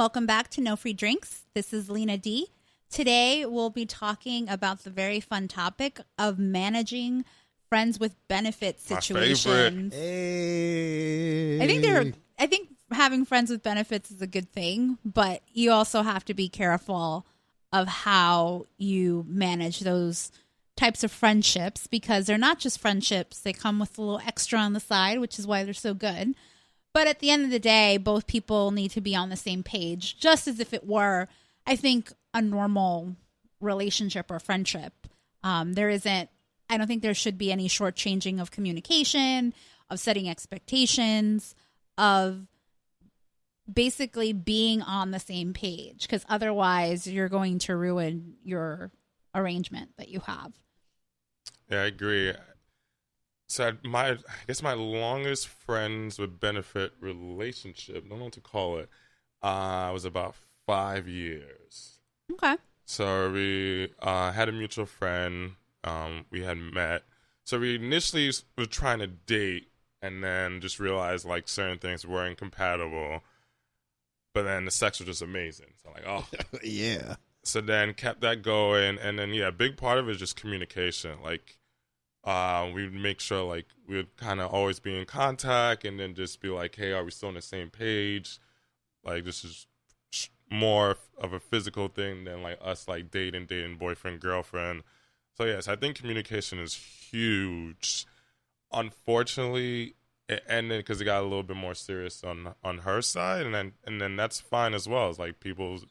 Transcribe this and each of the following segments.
welcome back to No Free Drinks. This is Lena D. Today, we'll be talking about the very fun topic of managing friends with benefits situations. Hey. I think having friends with benefits is a good thing, but you also have to be careful of how you manage those types of friendships, because they're not just friendships. They come with a little extra on the side, which is why they're so good. But at the end of the day, both people need to be on the same page, just as if it were, I think, a normal relationship or friendship. I don't think there should be any shortchanging of communication, of setting expectations, of basically being on the same page, because otherwise you're going to ruin your arrangement that you have. Yeah, I agree. So I guess my longest friends with benefit relationship, I don't know what to call it, was about 5 years. Okay. So we had a mutual friend. We had met. So we initially were trying to date and then just realized like certain things were incompatible. But then the sex was just amazing. So like, oh. Yeah. So then kept that going. And then, yeah, a big part of it is just communication. Like, we'd make sure like we would kind of always be in contact and then just be like, hey, are we still on the same page? Like, this is more of a physical thing than like us like dating boyfriend, girlfriend. So yes, I think communication is huge. Unfortunately, it ended because it got a little bit more serious on her side, and then that's fine as well. It's like people's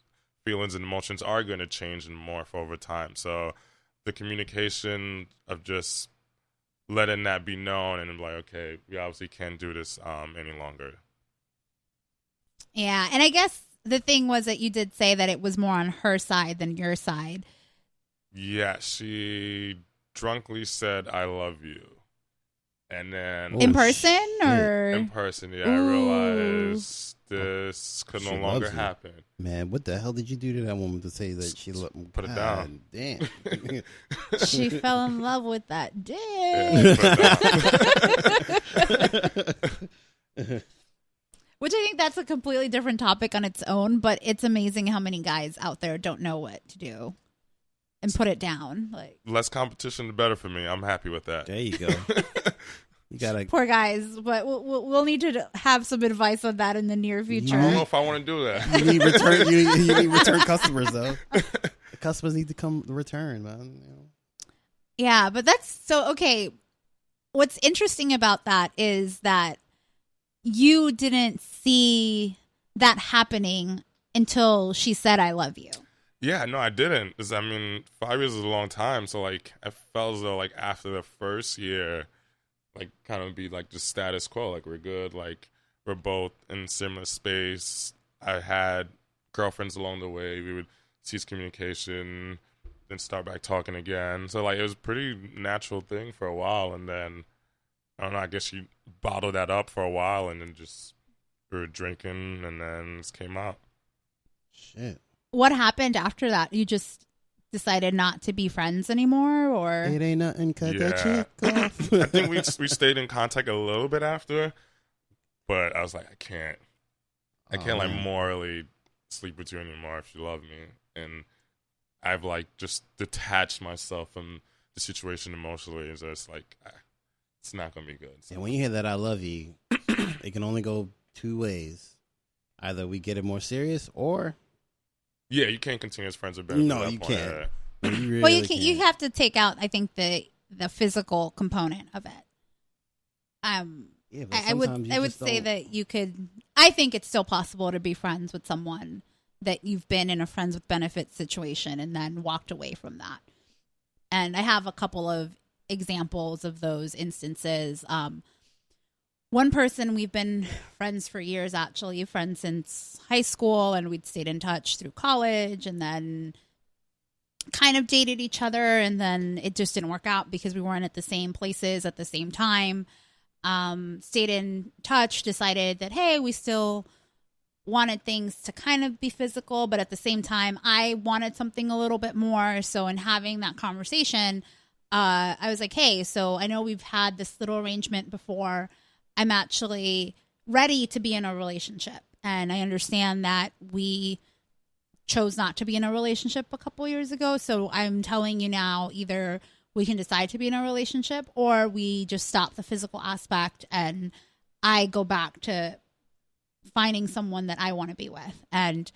feelings and emotions are going to change and morph over time. So the communication of just letting that be known and like, okay, we obviously can't do this any longer. Yeah, and I guess the thing was that you did say that it was more on her side than your side. Yeah, she drunkenly said, I love you. And then... In person, or? In person, yeah. Ooh. I realized this could no longer happen. Man, what the hell did you do to that woman to say that she loved me? Put it down. Damn. She fell in love with that dick. Yeah, Which I think that's a completely different topic on its own, but it's amazing how many guys out there don't know what to do and put it down. Like, less competition, the better for me. I'm happy with that. There you go. You gotta poor guys, but we'll need to have some advice on that in the near future. I don't know if I want to do that. You need return. You need return customers though. The customers need to come return, man. You know? Yeah, but that's so okay. What's interesting about that is that you didn't see that happening until she said, I love you. Yeah, no, I didn't. 'Cause, I mean, 5 years is a long time. So, like, I felt as though, like, after the first year, like, kind of be, like, just status quo. Like, we're good. Like, we're both in similar space. I had girlfriends along the way. We would cease communication, then start back talking again. So, like, it was a pretty natural thing for a while. And then, I don't know, I guess she bottled that up for a while and then just we were drinking and then it came out. Shit. What happened after that? You just decided not to be friends anymore, or? It ain't nothing, cut that chick off. I think we stayed in contact a little bit after, but I was like, I can't like morally sleep with you anymore if you love me. And I've like just detached myself from the situation emotionally. It's just like, it's not going to be good. So. And when you hear that I love you, it can only go two ways. Either we get it more serious or... Yeah, you can't continue as friends with benefits. No, you can't. You really well, you can't. You have to take out, I think, the physical component of it. Yeah, I would say that you could. I think it's still possible to be friends with someone that you've been in a friends with benefits situation and then walked away from that. And I have a couple of examples of those instances. One person, we've been friends for years, actually, friends since high school, and we'd stayed in touch through college and then kind of dated each other, and then it just didn't work out because we weren't at the same places at the same time. Stayed in touch, decided that, hey, we still wanted things to kind of be physical, but at the same time, I wanted something a little bit more. So in having that conversation, I was like, hey, so I know we've had this little arrangement before. I'm actually ready to be in a relationship. And I understand that we chose not to be in a relationship a couple years ago. So I'm telling you now, either we can decide to be in a relationship or we just stop the physical aspect and I go back to finding someone that I want to be with. And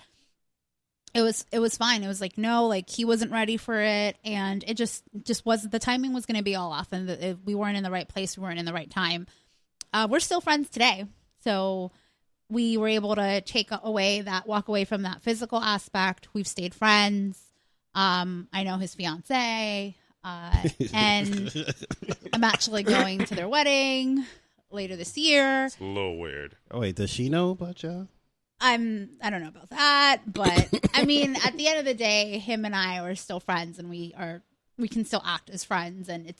it was fine. It was like, no, like he wasn't ready for it. And it just wasn't, the timing was going to be all off and we weren't in the right place. We weren't in the right time. We're still friends today. So we were able to walk away from that physical aspect. We've stayed friends. I know his fiance, and I'm actually going to their wedding later this year. It's a little weird. Oh wait, does she know about y'all? I don't know about that, but I mean, at the end of the day, him and I are still friends, and we can still act as friends, and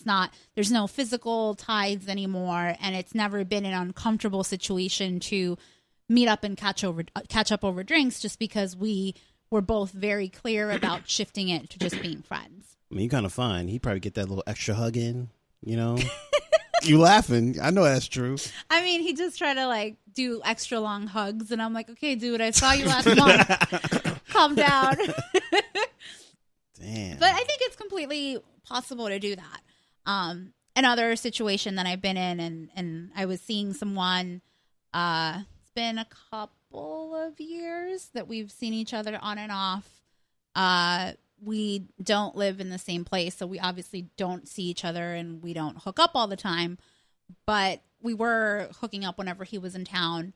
there's no physical ties anymore, and it's never been an uncomfortable situation to meet up and catch up over drinks, just because we were both very clear about shifting it to just being friends. I mean, you kind of fine. He probably get that little extra hug in, you know. You laughing? I know that's true. I mean, he just tried to like do extra long hugs, and I'm like, okay, dude, I saw you last month. Calm down. Damn. But I think it's completely possible to do that. Another situation that I've been in, and I was seeing someone. It's been a couple of years that we've seen each other on and off. We don't live in the same place, so we obviously don't see each other, and we don't hook up all the time. But we were hooking up whenever he was in town,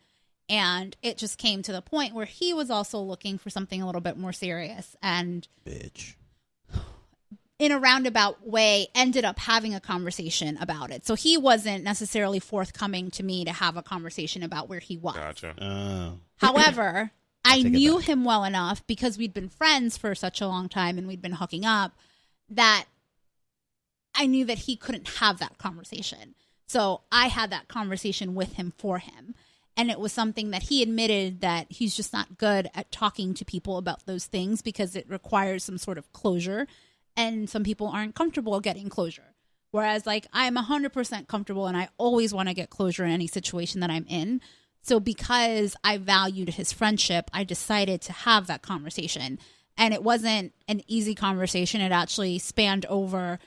and it just came to the point where he was also looking for something a little bit more serious. And bitch, in a roundabout way, ended up having a conversation about it. So he wasn't necessarily forthcoming to me to have a conversation about where he was. Gotcha. However, I knew him well enough because we'd been friends for such a long time and we'd been hooking up that I knew that he couldn't have that conversation. So I had that conversation with him for him. And it was something that he admitted that he's just not good at talking to people about those things because it requires some sort of closure. And some people aren't comfortable getting closure. Whereas like I'm 100% comfortable and I always want to get closure in any situation that I'm in. So because I valued his friendship, I decided to have that conversation. And it wasn't an easy conversation. It actually spanned over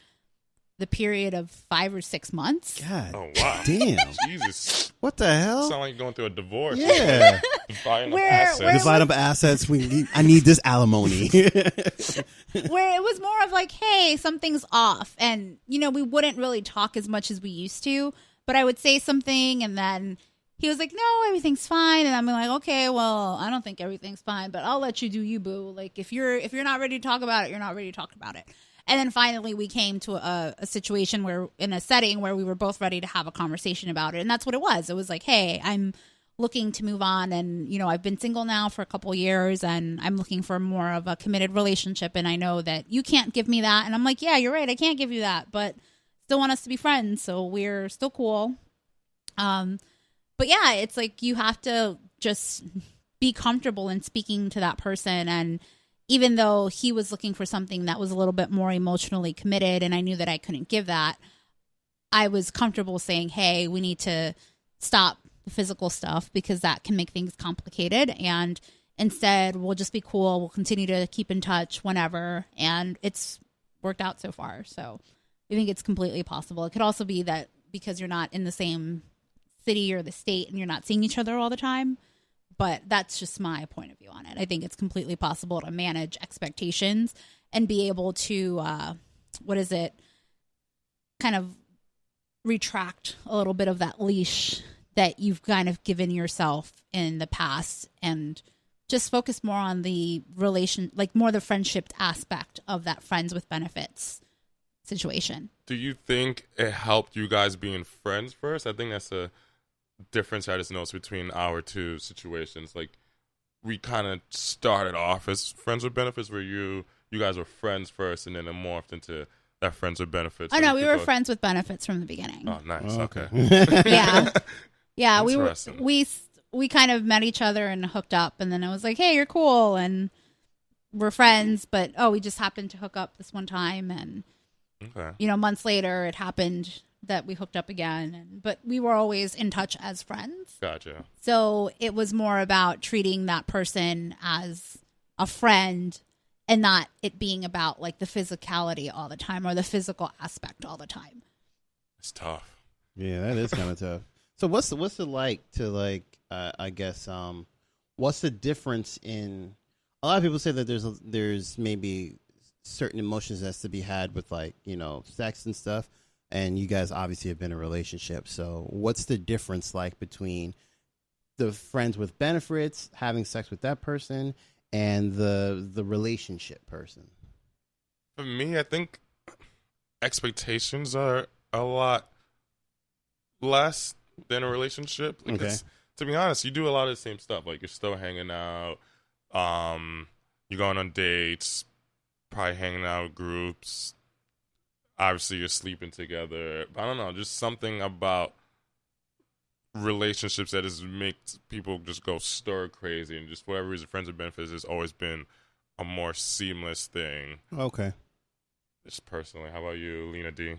the period of 5 or 6 months. God. Oh, wow. Damn. Jesus. What the hell? Sound like you're going through a divorce. Yeah. Dividing up Where assets. Divide up assets. I need this alimony. Where it was more of like, hey, something's off. And, you know, we wouldn't really talk as much as we used to. But I would say something and then he was like, no, everything's fine. And I'm like, okay, well, I don't think everything's fine, but I'll let you do you, boo. Like, if you're not ready to talk about it, you're not ready to talk about it. And then finally we came to a situation where in a setting where we were both ready to have a conversation about it. And that's what it was. It was like, hey, I'm looking to move on. And, you know, I've been single now for a couple years and I'm looking for more of a committed relationship. And I know that you can't give me that. And I'm like, yeah, you're right. I can't give you that, but still want us to be friends. So we're still cool. But yeah, it's like you have to just be comfortable in speaking to that person. And even though he was looking for something that was a little bit more emotionally committed and I knew that I couldn't give that, I was comfortable saying, hey, we need to stop the physical stuff because that can make things complicated. And instead, we'll just be cool. We'll continue to keep in touch whenever. And it's worked out so far. So I think it's completely possible. It could also be that because you're not in the same city or the state and you're not seeing each other all the time. But that's just my point of view on it. I think it's completely possible to manage expectations and be able to, kind of retract a little bit of that leash that you've kind of given yourself in the past and just focus more on the relation, like more the friendship aspect of that friends with benefits situation. Do you think it helped you guys being friends first? I think that's a difference I just noticed between our two situations. Like we kind of started off as friends with benefits where you guys were friends first and then it morphed into that friends with benefits. Oh no, we were friends with benefits from the beginning. Oh, nice. Oh, okay. Yeah, we kind of met each other and hooked up and then I was like, hey, you're cool and we're friends, but we just happened to hook up this one time and okay. you know, months later it happened that we hooked up again, but we were always in touch as friends. Gotcha. So it was more about treating that person as a friend and not it being about like the physicality all the time or the physical aspect all the time. It's tough. Yeah, that is kind of tough. So what's it like to like I guess what's the difference in a lot of people say that there's maybe certain emotions that's to be had with like, you know, sex and stuff, and you guys obviously have been in a relationship. So what's the difference like between the friends with benefits, having sex with that person, and the relationship person? For me, I think expectations are a lot less than a relationship. Because to be honest, you do a lot of the same stuff. Like you're still hanging out, you're going on dates, probably hanging out with groups. Obviously, you're sleeping together. I don't know, just something about relationships that has makes people just go stir crazy, and just for whatever reason, friends with benefits has always been a more seamless thing. Okay. Just personally, how about you, Lena D?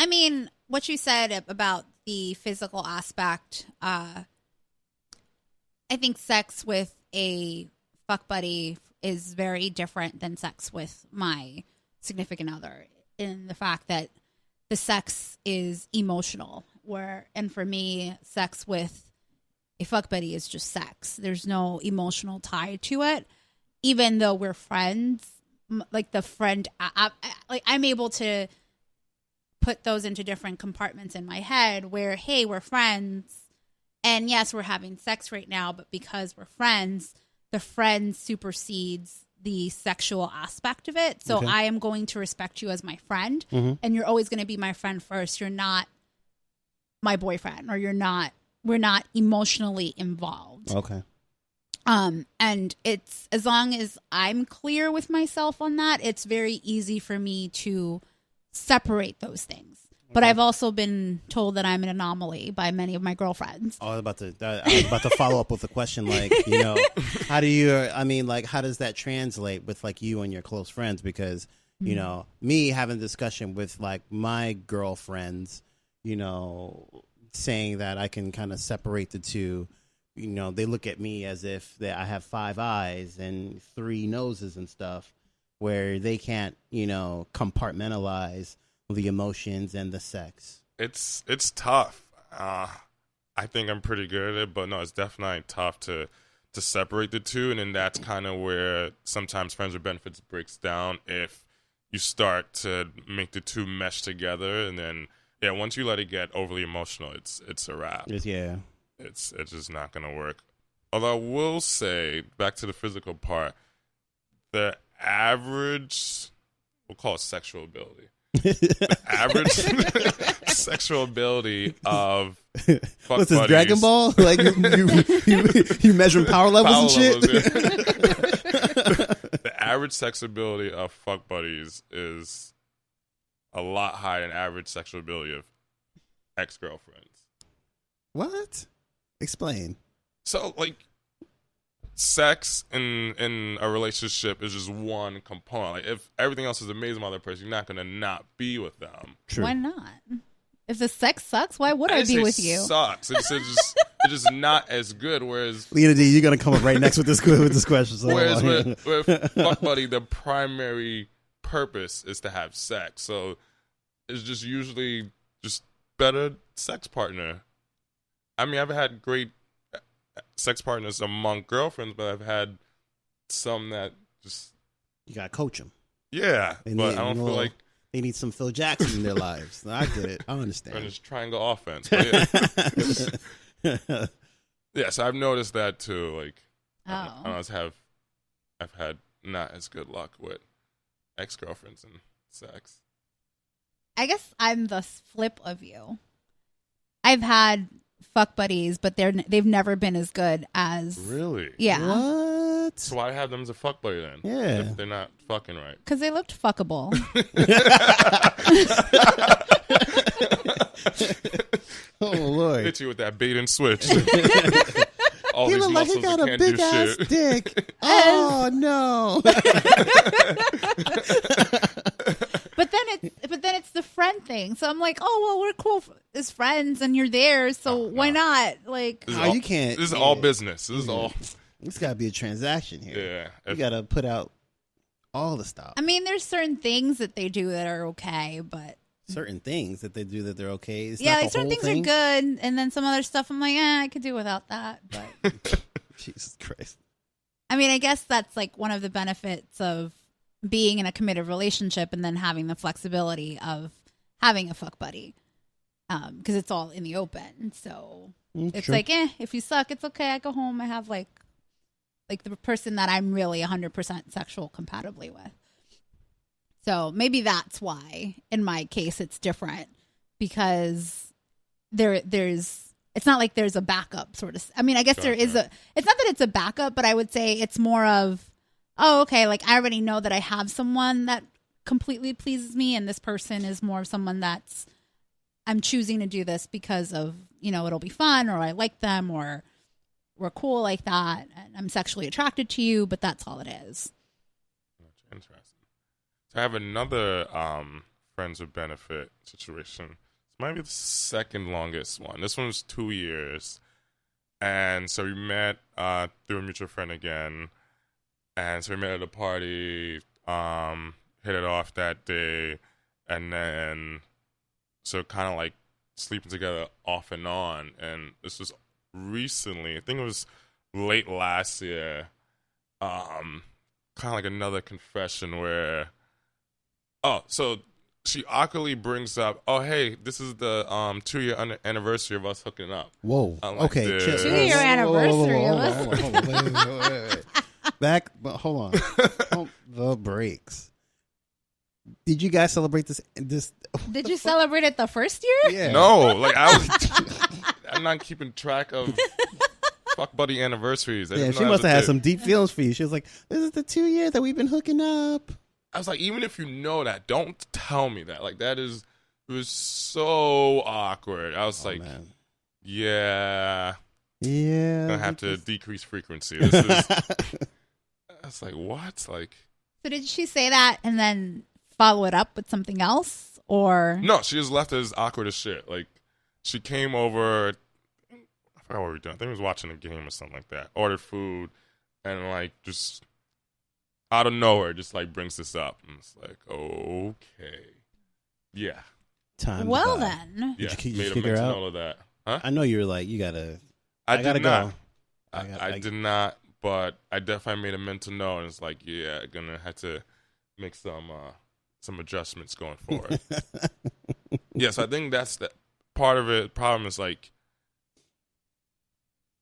I mean, what you said about the physical aspect, I think sex with a fuck buddy is very different than sex with my significant other, in the fact that the sex is emotional, and for me, sex with a fuck buddy is just sex. There's no emotional tie to it, even though we're friends. Like the friend, I'm able to put those into different compartments in my head where, hey, we're friends, and yes, we're having sex right now, but because we're friends, the friend supersedes the sexual aspect of it. So I am going to respect you as my friend, and you're always going to be my friend first. You're not my boyfriend, or we're not emotionally involved. Okay. And it's, as long as I'm clear with myself on that, it's very easy for me to separate those things. But I've also been told that I'm an anomaly by many of my girlfriends. I was about to follow up with a question, like, you know, how does that translate with like you and your close friends? Because, you know, me having a discussion with like my girlfriends, you know, saying that I can kind of separate the two, you know, they look at me as if I have 5 eyes and 3 noses and stuff, where they can't, you know, compartmentalize the emotions and the sex. It's tough. I think I'm pretty good at it, but no, it's definitely tough to separate the two, and then that's kind of where sometimes friends with benefits breaks down if you start to make the two mesh together, and then once you let it get overly emotional, it's a wrap. It's just not gonna work. Although I will say, back to the physical part, the average, we'll call it sexual ability. The average sexual ability of fuck what's this, buddies, Dragon Ball? Like you measuring power levels and shit? The average sex ability of fuck buddies is a lot higher than average sexual ability of ex-girlfriends. What? Explain. So, like, sex in a relationship is just one component. Like, if everything else is amazing about that person, you're not going to not be with them. True. Why not? If the sex sucks, why would I be with you? Sucks. It's just not as good. Whereas Lena D, you're gonna come up right next with this question. So whereas with fuck buddy, the primary purpose is to have sex. So it's just usually just better sex partner. I mean, I've had great sex partners among girlfriends, but I've had some that just... You gotta coach them. Yeah, but I don't feel like... They need some Phil Jackson in their lives. I get it. I understand. And it's triangle offense. Yeah, so I've noticed that too. Like, I've had not as good luck with ex-girlfriends and sex. I guess I'm the flip of you. I've had fuck buddies, but they've never been as good as... Really? Yeah. What? So why have them as a fuck buddy then? Yeah. If they're not fucking right. Because they looked fuckable. Oh, Lord. Hit you with that bait and switch. All He these look like he muscles got that a can't do big ass shit. dick. Oh, no. But then it's the friend nothing. So I'm like, oh, well, we're cool as friends and you're there. So why not? Like, you can't. This is all business. This is all. It's got to be a transaction here. Yeah. You got to put out all the stuff. I mean, there's certain things that they do that are okay, but. Certain things that they do that they're okay. It's yeah, not like certain things thing. are good. And then some other stuff I'm like, I could do without that. But Jesus Christ. I mean, I guess that's like one of the benefits of being in a committed relationship and then having the flexibility of having a fuck buddy. Because it's all in the open. So it's true. like, if you suck, it's okay. I go home. I have like the person that I'm really 100% sexual compatibly with. So maybe that's why, in my case, it's different because there's. It's not like there's a backup sort of. I mean, I guess there is a. It's not that it's a backup, but I would say it's more of, oh, okay. Like I already know that I have someone that completely pleases me, and this person is more of someone that's. I'm choosing to do this because of it'll be fun, or I like them, or we're cool like that, and I'm sexually attracted to you, but that's all it is. Interesting. So I have another friends with benefit situation. This might be the second longest one. This one was 2 years. And so we met through a mutual friend again. And so we met at a party, hit it off that day. And then, so kind of like sleeping together off and on. And this was recently, I think it was late last year, kind of like another confession where, so she awkwardly brings up, oh, hey, this is the 2-year anniversary of us hooking up. Whoa. I'm like, Okay. dude. 2-year anniversary of us. Hold on. Wait. Back, but hold on. Pump the brakes. Did you guys celebrate this? Did you celebrate it the first year? Yeah. No, like I'm not keeping track of fuck buddy anniversaries. Yeah, she must have had some deep feelings for you. She was like, this is the 2 year that we've been hooking up. I was like, even if you know that, don't tell me that. Like, it was so awkward. I was like, man. Yeah. Yeah. I have to decrease frequency. This is, I was like, what? Like, So did she say that and then follow it up with something else? Or no, she just left it as awkward as shit. Like, she came over, I forgot what we were doing. I think we was watching a game or something like that. Ordered food, and like, just out of nowhere, just like brings this up. And it's like, okay. Yeah. Time. well then. Yeah. Did you Made a kick her mental out? note of that. Huh? I know you were like, you gotta. I gotta did not. go. I did not, but I definitely made a mental note, and it's like, yeah, gonna have to make some adjustments going forward. Yeah, so I think that's the part of it. Problem is like,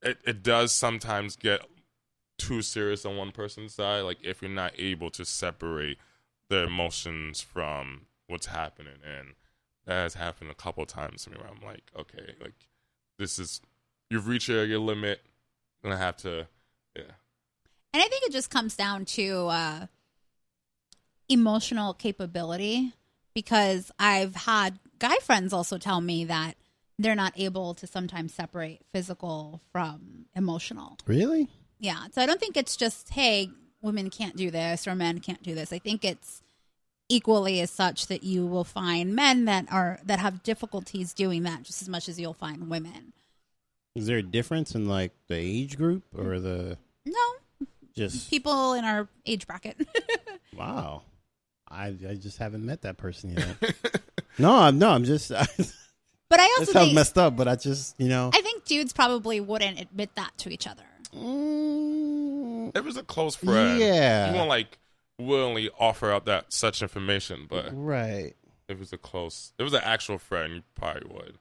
it does sometimes get too serious on one person's side. Like if you're not able to separate the emotions from what's happening, and that has happened a couple of times to me where I'm like, okay, like this is, you've reached your limit. I'm gonna have to, yeah. And I think it just comes down to emotional capability, because I've had guy friends also tell me that they're not able to sometimes separate physical from emotional. Really? Yeah. So I don't think it's just, hey, women can't do this or men can't do this. I think it's equally as such that you will find men that have difficulties doing that just as much as you'll find women. Is there a difference in like the age group or the No. just People in our age bracket. wow? I just haven't met that person yet. No, I'm just. But I also that sounds think, messed up. But I just, I think dudes probably wouldn't admit that to each other. It was a close friend. Yeah. You won't like willingly offer up that such information, but right. if it was an actual friend, you probably would.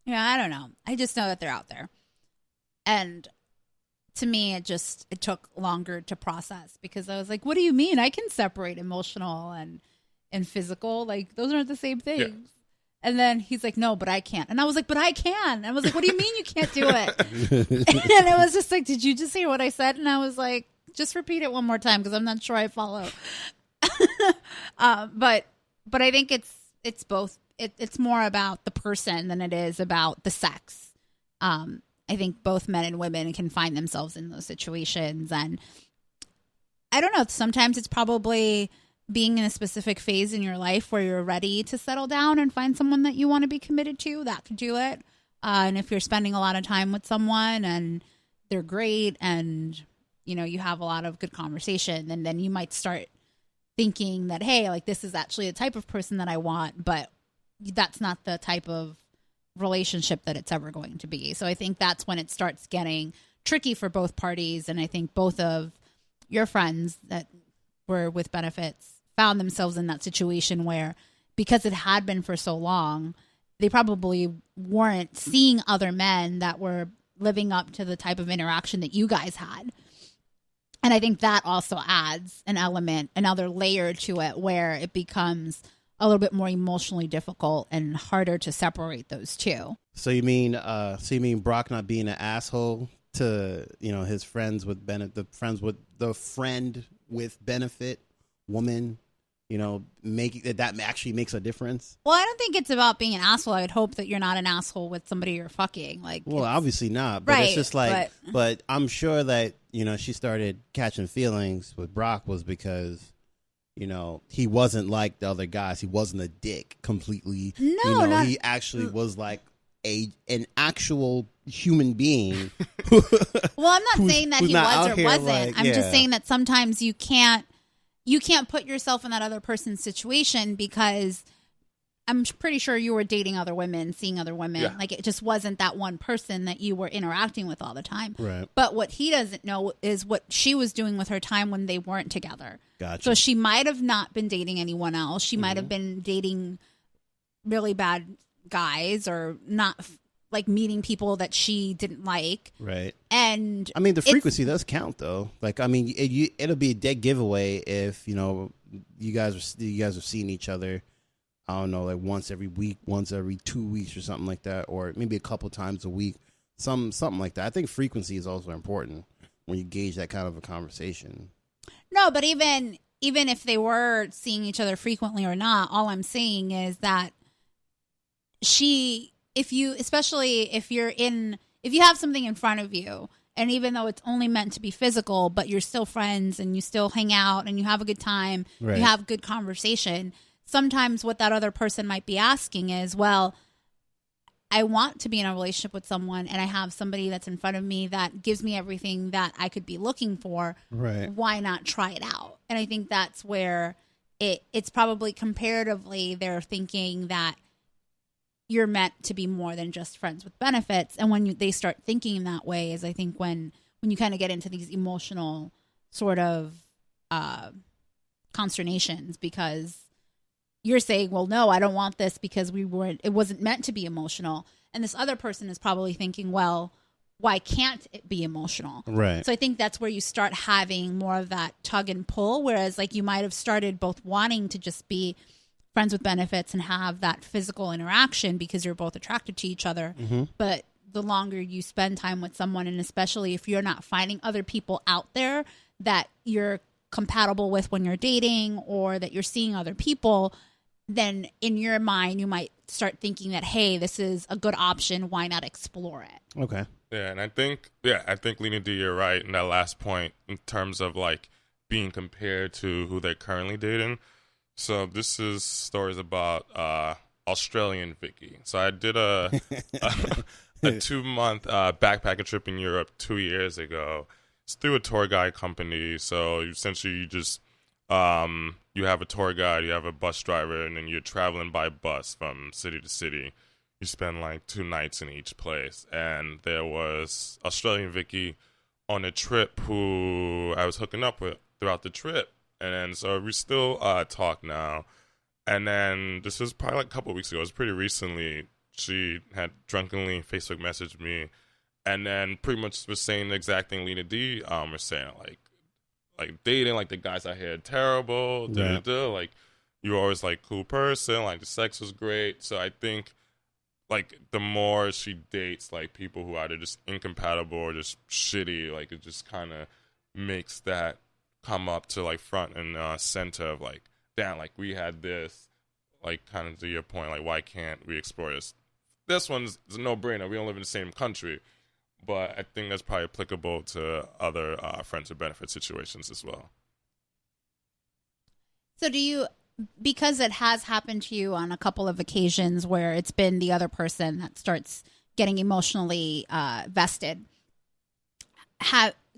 Yeah, I don't know. I just know that they're out there. And to me, it took longer to process, because I was like, what do you mean? I can separate emotional and physical. Like, those aren't the same things. Yeah. And then he's like, no, but I can't. And I was like, but I can. And I was like, what do you mean you can't do it? And it was just like, did you just hear what I said? And I was like, just repeat it one more time, because I'm not sure I follow. But I think it's both. It's more about the person than it is about the sex. I think both men and women can find themselves in those situations. And I don't know, sometimes it's probably being in a specific phase in your life where you're ready to settle down and find someone that you want to be committed to, that could do it. And if you're spending a lot of time with someone and they're great and, you know, you have a lot of good conversation, and then you might start thinking that, hey, like this is actually the type of person that I want, but that's not the type of relationship that it's ever going to be. So I think that's when it starts getting tricky for both parties. And I think both of your friends that were with benefits found themselves in that situation where, because it had been for so long, they probably weren't seeing other men that were living up to the type of interaction that you guys had. And I think that also adds an element, another layer to it, where it becomes a little bit more emotionally difficult and harder to separate those two. So you mean Brock not being an asshole to, you know, his friends with the friend with benefit woman, you know, that actually makes a difference? Well, I don't think it's about being an asshole. I would hope that you're not an asshole with somebody you're fucking. Like, well, obviously not, but right, it's just like, but I'm sure that, you know, she started catching feelings with Brock was because, you know, he wasn't like the other guys. He wasn't a dick completely. No, you know, not, he actually was like an actual human being. Well, I'm not saying that he was or wasn't. Like, I'm just saying that sometimes you can't put yourself in that other person's situation, because I'm pretty sure you were dating other women, seeing other women. Yeah. Like, it just wasn't that one person that you were interacting with all the time. Right. But what he doesn't know is what she was doing with her time when they weren't together. Gotcha. So she might have not been dating anyone else. She might have been dating really bad guys, or not like meeting people that she didn't like. Right. And I mean, the frequency does count, though. Like, I mean, it'll be a dead giveaway if, you know, you guys are seeing each other, I don't know, like once every week, once every 2 weeks or something like that, or maybe a couple times a week, something like that. I think frequency is also important when you gauge that kind of a conversation. No, but even if they were seeing each other frequently or not, all I'm saying is that if you have something in front of you, and even though it's only meant to be physical, but you're still friends and you still hang out and you have a good time, right, you have good conversation, sometimes what that other person might be asking is, well, I want to be in a relationship with someone, and I have somebody that's in front of me that gives me everything that I could be looking for. Right. Why not try it out? And I think that's where it's probably comparatively they're thinking that you're meant to be more than just friends with benefits. And when they start thinking that way is, I think, when you kind of get into these emotional sort of consternations, because you're saying, well, no, I don't want this because it wasn't meant to be emotional. And this other person is probably thinking, well, why can't it be emotional? Right. So I think that's where you start having more of that tug and pull, whereas like you might have started both wanting to just be friends with benefits and have that physical interaction because you're both attracted to each other. Mm-hmm. But the longer you spend time with someone, and especially if you're not finding other people out there that you're compatible with when you're dating, or that you're seeing other people, then in your mind you might start thinking that, hey, this is a good option, why not explore it? Okay. Yeah, and I think Lena D, you're right in that last point in terms of like being compared to who they're currently dating. So this is stories about Australian Vicky. So I did a 2-month backpacking trip in Europe 2 years ago. It's through a tour guide company. So essentially you just you have a tour guide, you have a bus driver, and then you're traveling by bus from city to city. You spend like 2 nights in each place. And there was Australian Vicky on a trip who I was hooking up with throughout the trip. And then so we still talk now. And then this was probably like a couple of weeks ago. It was pretty recently. She had drunkenly Facebook messaged me, and then pretty much was saying the exact thing Lena D was saying, like dating, like the guys out here are terrible, like you're always like cool person, like the sex was great. So I think like the more she dates like people who are either just incompatible or just shitty, like it just kind of makes that come up to like front and center of like, damn, like we had this, like kind of to your point, like why can't we explore this? This one's a no-brainer. We don't live in the same country, but I think that's probably applicable to other friends with benefit situations as well. So do you, because it has happened to you on a couple of occasions where it's been the other person that starts getting emotionally vested,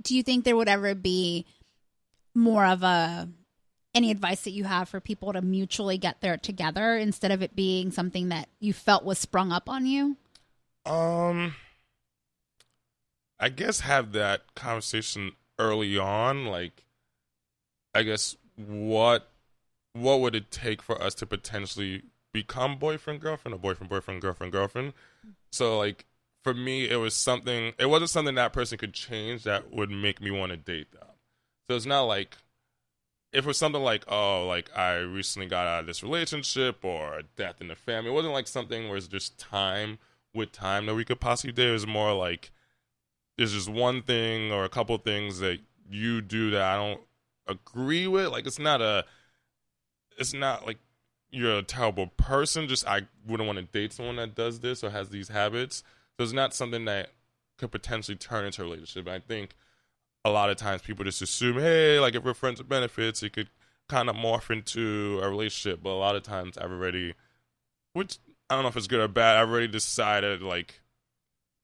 do you think there would ever be more of any advice that you have for people to mutually get there together instead of it being something that you felt was sprung up on you? I guess have that conversation early on. Like, I guess what would it take for us to potentially become boyfriend girlfriend or boyfriend girlfriend? So like for me, it wasn't something that person could change that would make me want to date them. So it's not like, if it was something like, oh, like I recently got out of this relationship or a death in the family, it wasn't like something where it's just time that we could possibly date. It was more like there's just one thing or a couple things that you do that I don't agree with. Like it's not like you're a terrible person. Just I wouldn't want to date someone that does this or has these habits. So it's not something that could potentially turn into a relationship. I think a lot of times people just assume, hey, like if we're friends with benefits, it could kind of morph into a relationship. But a lot of times which I don't know if it's good or bad, I've already decided like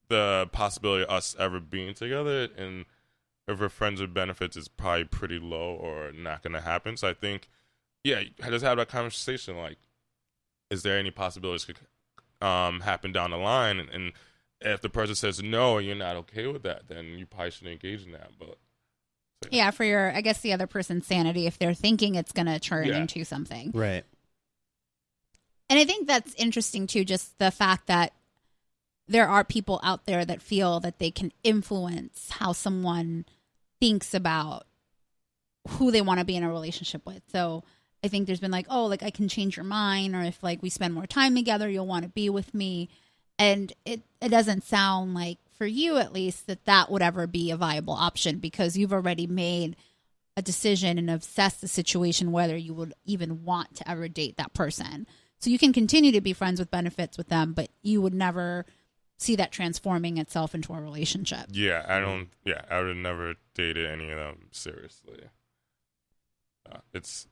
the possibility of us ever being together, and if we're friends with benefits is probably pretty low or not going to happen. So I think, yeah, just have that conversation. Like, is there any possibilities could happen down the line? And if the person says no, and you're not okay with that, then you probably shouldn't engage in that. But so, yeah, for I guess the other person's sanity, if they're thinking it's going to turn into something, right? And I think that's interesting too, just the fact that there are people out there that feel that they can influence how someone thinks about who they want to be in a relationship with. So I think there's been like, oh, like I can change your mind, or if like we spend more time together, you'll want to be with me. And it doesn't sound like, for you at least, that would ever be a viable option, because you've already made a decision and assessed the situation whether you would even want to ever date that person. So you can continue to be friends with benefits with them, but you would never see that transforming itself into a relationship. Yeah, I would have never dated any of them seriously. It's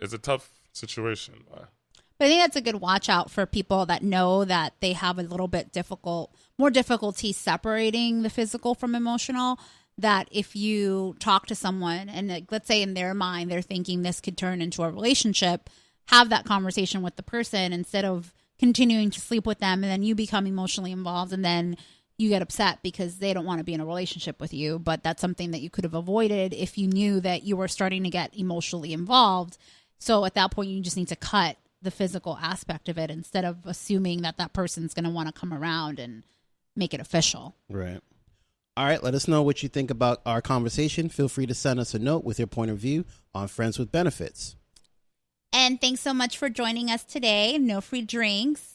a tough situation. But I think that's a good watch out for people that know that they have a little bit more difficulty separating the physical from emotional. That if you talk to someone and like, let's say in their mind, they're thinking this could turn into a relationship, have that conversation with the person instead of continuing to sleep with them, and then you become emotionally involved, and then you get upset because they don't want to be in a relationship with you. But that's something that you could have avoided if you knew that you were starting to get emotionally involved. So at that point, you just need to cut the physical aspect of it instead of assuming that person's going to want to come around and make it official. Right. All right. Let us know what you think about our conversation. Feel free to send us a note with your point of view on Friends with Benefits. And thanks so much for joining us today. No Free Drinks.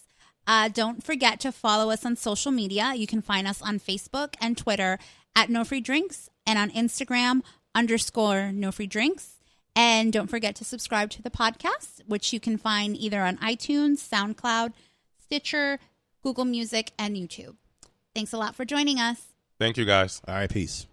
Don't forget to follow us on social media. You can find us on Facebook and Twitter at NoFreeDrinks, and on Instagram _NoFreeDrinks. And don't forget to subscribe to the podcast, which you can find either on iTunes, SoundCloud, Stitcher, Google Music, and YouTube. Thanks a lot for joining us. Thank you, guys. All right. Peace.